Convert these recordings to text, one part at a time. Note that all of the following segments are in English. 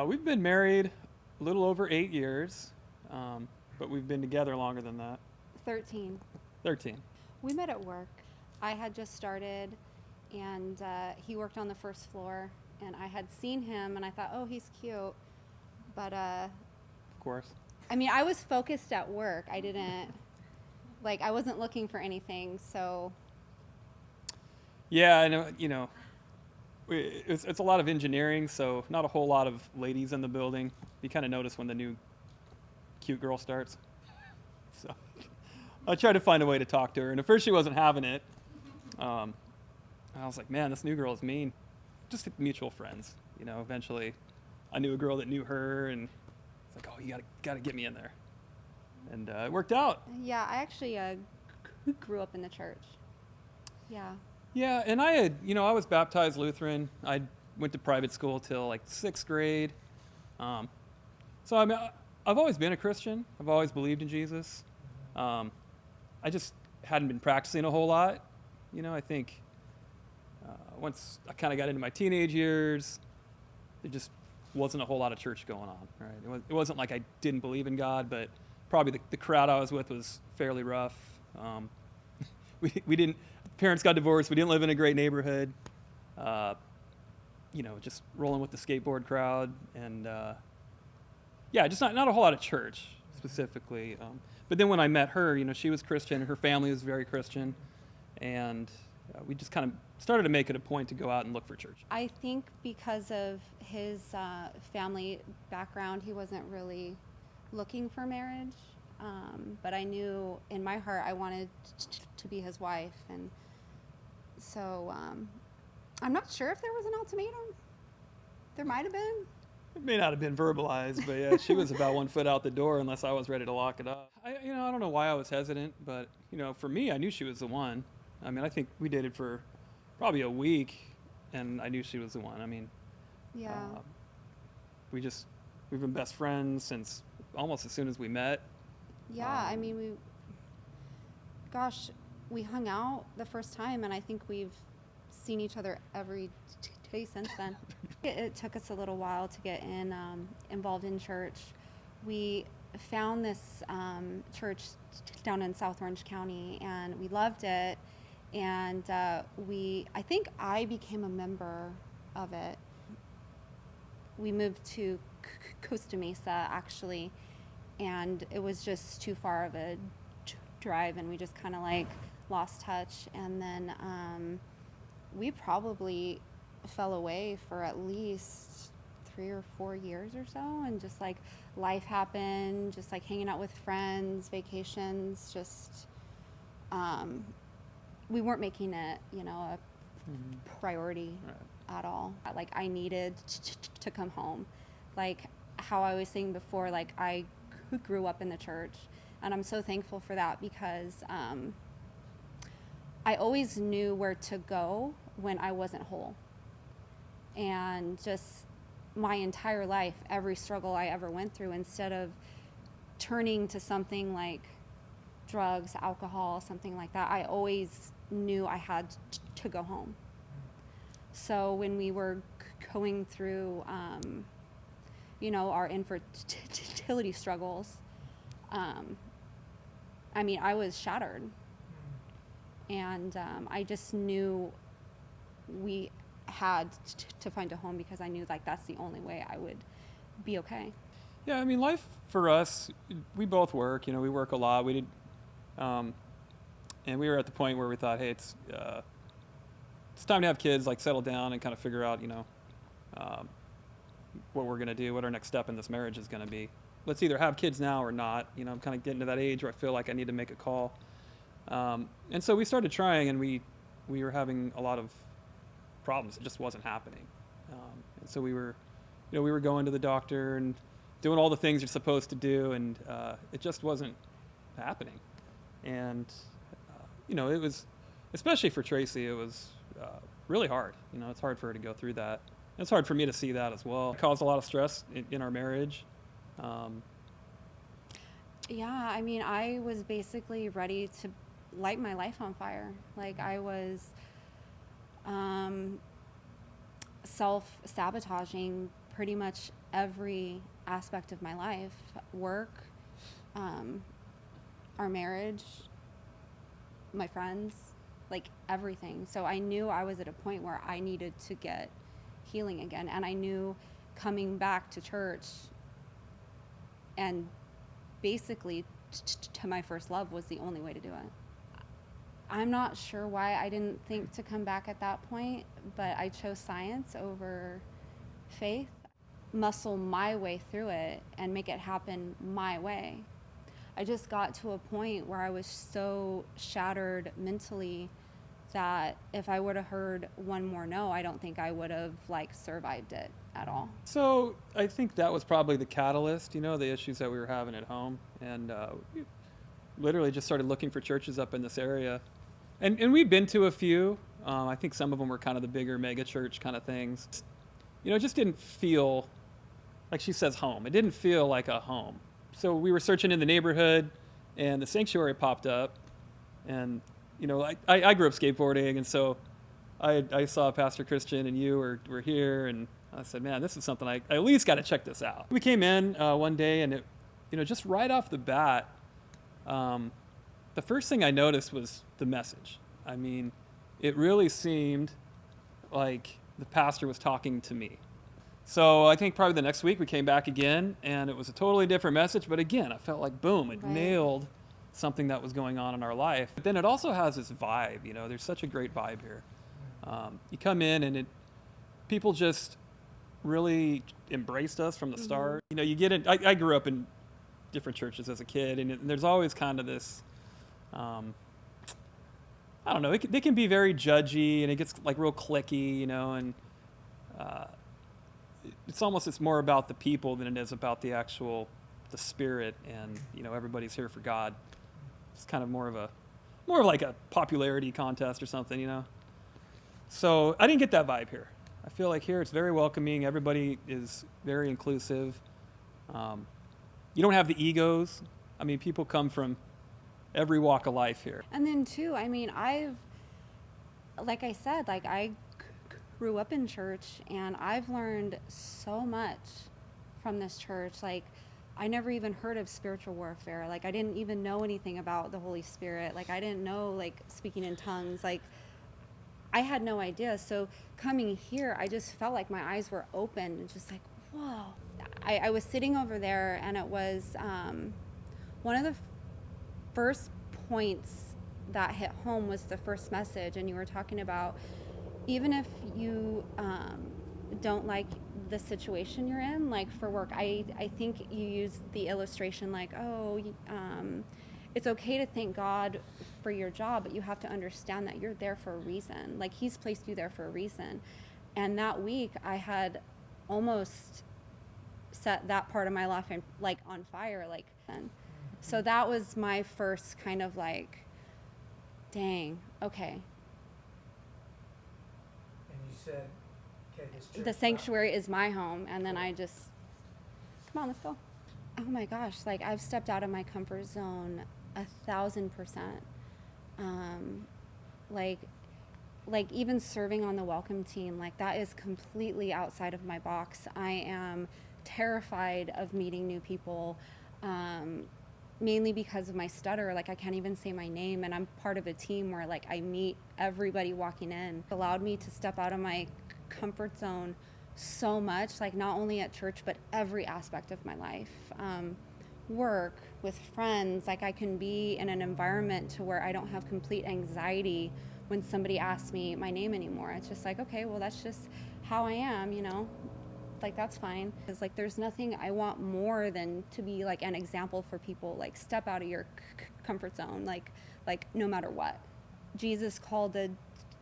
We've been married a little over 8 years, but we've been together longer than that. 13. 13. We met at work. I had just started, and he worked on the first floor, and I had seen him, and I thought, oh, he's cute. But, Of course. I mean, I was focused at work. I didn't, I wasn't looking for anything, so. Yeah, I know, it's a lot of engineering, so not a whole lot of ladies in the building. You kind of notice when the new cute girl starts. So I tried to find a way to talk to her, and at first she wasn't having it. I was like, man, this new girl is mean. Just mutual friends, Eventually, I knew a girl that knew her, and it's like, oh, you gotta get me in there, and it worked out. Yeah, I actually grew up in the church. Yeah. Yeah, and I was baptized Lutheran. I went to private school till like 6th grade. So I mean, I've always been a Christian. I've always believed in Jesus. I just hadn't been practicing a whole lot. I think once I kind of got into my teenage years, there just wasn't a whole lot of church going on. Right? It wasn't like I didn't believe in God, but probably the crowd I was with was fairly rough. We didn't. Parents got divorced. We didn't live in a great neighborhood. Just rolling with the skateboard crowd, and just not a whole lot of church specifically. But then when I met her, she was Christian. Her family was very Christian, and we just kind of started to make it a point to go out and look for church. I think because of his family background, he wasn't really looking for marriage. But I knew in my heart I wanted to be his wife, and so I'm not sure if there was an ultimatum. There might have been. It may not have been verbalized, but yeah, she was about 1 foot out the door unless I was ready to lock it up. I don't know why I was hesitant, but for me, I knew she was the one. I mean, I think we dated for probably a week, and I knew she was the one. I mean, yeah, we've been best friends since almost as soon as we met. Yeah, I mean, we hung out the first time, and I think we've seen each other every day since then. It took us a little while to get involved in church. We found this church down in South Orange County, and we loved it. And I think I became a member of it. We moved to Costa Mesa, actually, and it was just too far of a drive, and we just kind of lost touch. And then we probably fell away for at least 3 or 4 years or so, and just life happened, just hanging out with friends, vacations, just we weren't making it a priority at all. I needed to come home, how I was saying before, I grew up in the church, and I'm so thankful for that, because I always knew where to go when I wasn't whole. And just my entire life, every struggle I ever went through, instead of turning to something like drugs, alcohol, something like that, I always knew I had to go home. So when we were going through our infertility struggles, I was shattered, and I just knew we had to find a home, because I knew that's the only way I would be okay. Yeah, I mean, life for us, we both work. We work a lot. We did, and we were at the point where we thought, hey, it's time to have kids, settle down and kind of figure out, what we're going to do, what our next step in this marriage is going to be. Let's either have kids now or not. I'm kind of getting to that age where I feel like I need to make a call. And so we started trying, and we were having a lot of problems. It just wasn't happening. And so we were going to the doctor and doing all the things you're supposed to do, and it just wasn't happening. And, it was, especially for Tracie, it was really hard. It's hard for her to go through that. It's hard for me to see that as well. It caused a lot of stress in our marriage. Yeah, I was basically ready to light my life on fire. self-sabotaging pretty much every aspect of my life, work, our marriage, my friends, like everything. So I knew I was at a point where I needed to get healing again. And I knew coming back to church and basically to my first love was the only way to do it. I'm not sure why I didn't think to come back at that point, but I chose science over faith, muscle my way through it and make it happen my way. I just got to a point where I was so shattered mentally that if I would have heard one more no, I don't think I would have survived it at all. So I think that was probably the catalyst, the issues that we were having at home. And we literally just started looking for churches up in this area. And we've been to a few. I think some of them were kind of the bigger mega church kind of things. It just didn't feel, like she says, home. It didn't feel like a home. So we were searching in the neighborhood, and the sanctuary popped up. And, I grew up skateboarding, and so I saw Pastor Christian and you were here, and I said, man, this is something I at least got to check this out. We came in one day, and it, just right off the bat, the first thing I noticed was the message. I mean, it really seemed like the pastor was talking to me. So I think probably the next week we came back again, and it was a totally different message. But again, I felt like, boom, it nailed something that was going on in our life. But then it also has this vibe. There's such a great vibe here. You come in, and people just really embraced us from the start. You get in. I grew up in different churches as a kid, and there's always kind of this. I don't know. They can be very judgy, and it gets real cliquey, and it's more about the people than it is about the spirit, and everybody's here for God. It's kind of more of like a popularity contest or something, So I didn't get that vibe here. I feel like here it's very welcoming. Everybody is very inclusive. You don't have the egos. I mean, people come from every walk of life here. And then too, I mean, like I said, I grew up in church, and I've learned so much from this church. I never even heard of spiritual warfare. I didn't even know anything about the Holy Spirit. I didn't know speaking in tongues. I had no idea. So coming here, I just felt like my eyes were open and just whoa. I was sitting over there, and it was one of the first points that hit home was the first message, and you were talking about even if you don't like the situation you're in, for work, I think you use the illustration it's okay to thank God for your job, but you have to understand that you're there for a reason. He's placed you there for a reason. And that week I had almost set that part of my life on fire. So that was my first kind of dang, okay. And you said, okay, this church. The sanctuary is my home. And then I just, come on, let's go. Oh my gosh, I've stepped out of my comfort zone 1,000%. Even serving on the welcome team, that is completely outside of my box. I am terrified of meeting new people, mainly because of my stutter. I can't even say my name, and I'm part of a team where I meet everybody walking in. It allowed me to step out of my comfort zone so much, not only at church, but every aspect of my life. Work, with friends, I can be in an environment to where I don't have complete anxiety when somebody asks me my name anymore. It's just okay, well, that's just how I am, that's fine. It's there's nothing I want more than to be an example for people. Step out of your comfort zone, no matter what. Jesus called the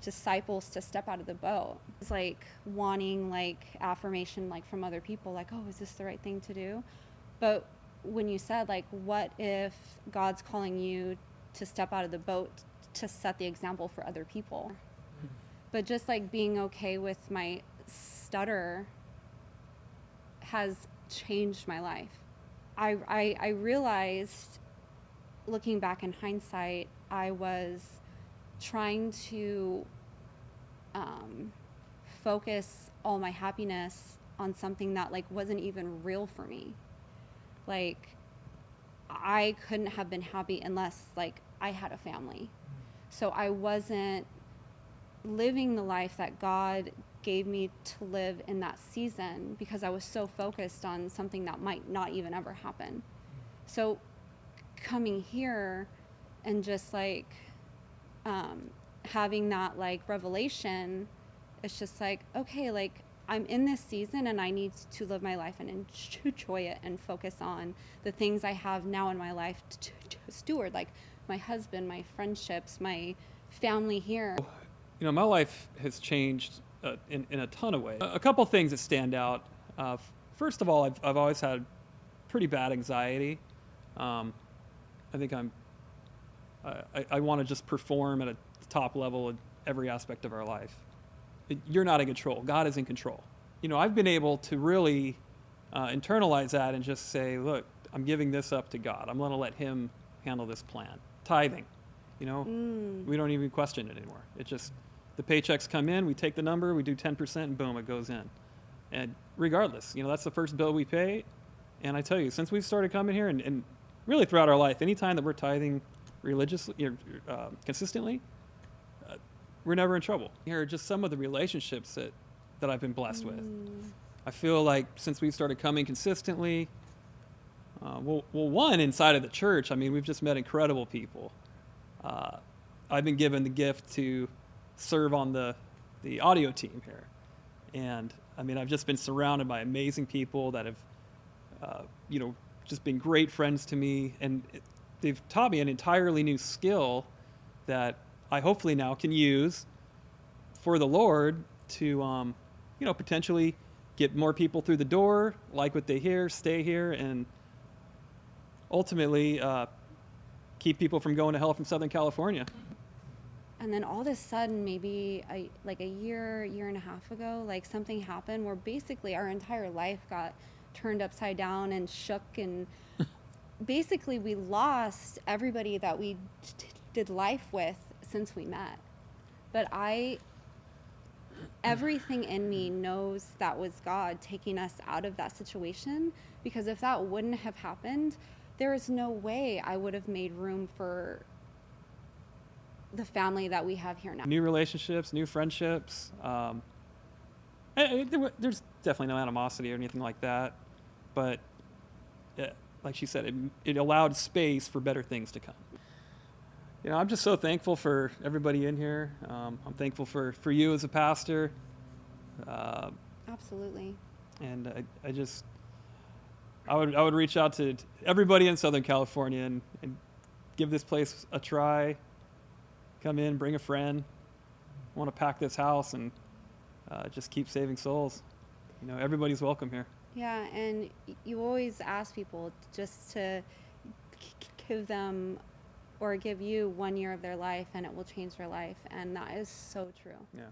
disciples to step out of the boat. It's wanting affirmation from other people, oh, is this the right thing to do? But when you said what if God's calling you to step out of the boat to set the example for other people? But just being okay with my stutter has changed my life. I realized, looking back in hindsight, I was trying to focus all my happiness on something that like wasn't even real for me. Like I couldn't have been happy unless like I had a family. So I wasn't living the life that God gave me to live in that season because I was so focused on something that might not even ever happen. So coming here and just like having that like revelation, it's just like, okay, like I'm in this season and I need to live my life and enjoy it and focus on the things I have now in my life to steward, like my husband, my friendships, my family here. You know, my life has changed in a ton of ways. A couple things that stand out. First of all, I've always had pretty bad anxiety. I think I want to just perform at a top level in every aspect of our life. You're not in control. God is in control. You know, I've been able to really internalize that and just say, look, I'm giving this up to God. I'm going to let him handle this plan. Tithing, you know, we don't even question it anymore. It just, the paychecks come in, we take the number, we do 10% and boom, it goes in. And regardless, you know, that's the first bill we pay. And I tell you, since we've started coming here and really throughout our life, anytime that we're tithing religiously, consistently, we're never in trouble. Here are just some of the relationships that I've been blessed with. I feel like since we've started coming consistently, one, inside of the church, I mean, we've just met incredible people. I've been given the gift to serve on the audio team here. And I mean, I've just been surrounded by amazing people that have, you know, just been great friends to me. And they've taught me an entirely new skill that I hopefully now can use for the Lord to, you know, potentially get more people through the door, like what they hear, stay here, and ultimately keep people from going to hell from Southern California. And then all of a sudden, maybe like a year and a half ago, like something happened where basically our entire life got turned upside down and shook, and basically we lost everybody that we did life with since we met. But everything in me knows that was God taking us out of that situation, because if that wouldn't have happened, there is no way I would have made room for the family that we have here now. New relationships, new friendships. There's definitely no animosity or anything like that. But like she said, it allowed space for better things to come. You know, I'm just so thankful for everybody in here. I'm thankful for you as a pastor. Absolutely. And I would reach out to everybody in Southern California and give this place a try. Come in, bring a friend. I want to pack this house and just keep saving souls. You know, everybody's welcome here. Yeah, and you always ask people just to give them or give you 1 year of their life and it will change their life. And that is so true. Yeah.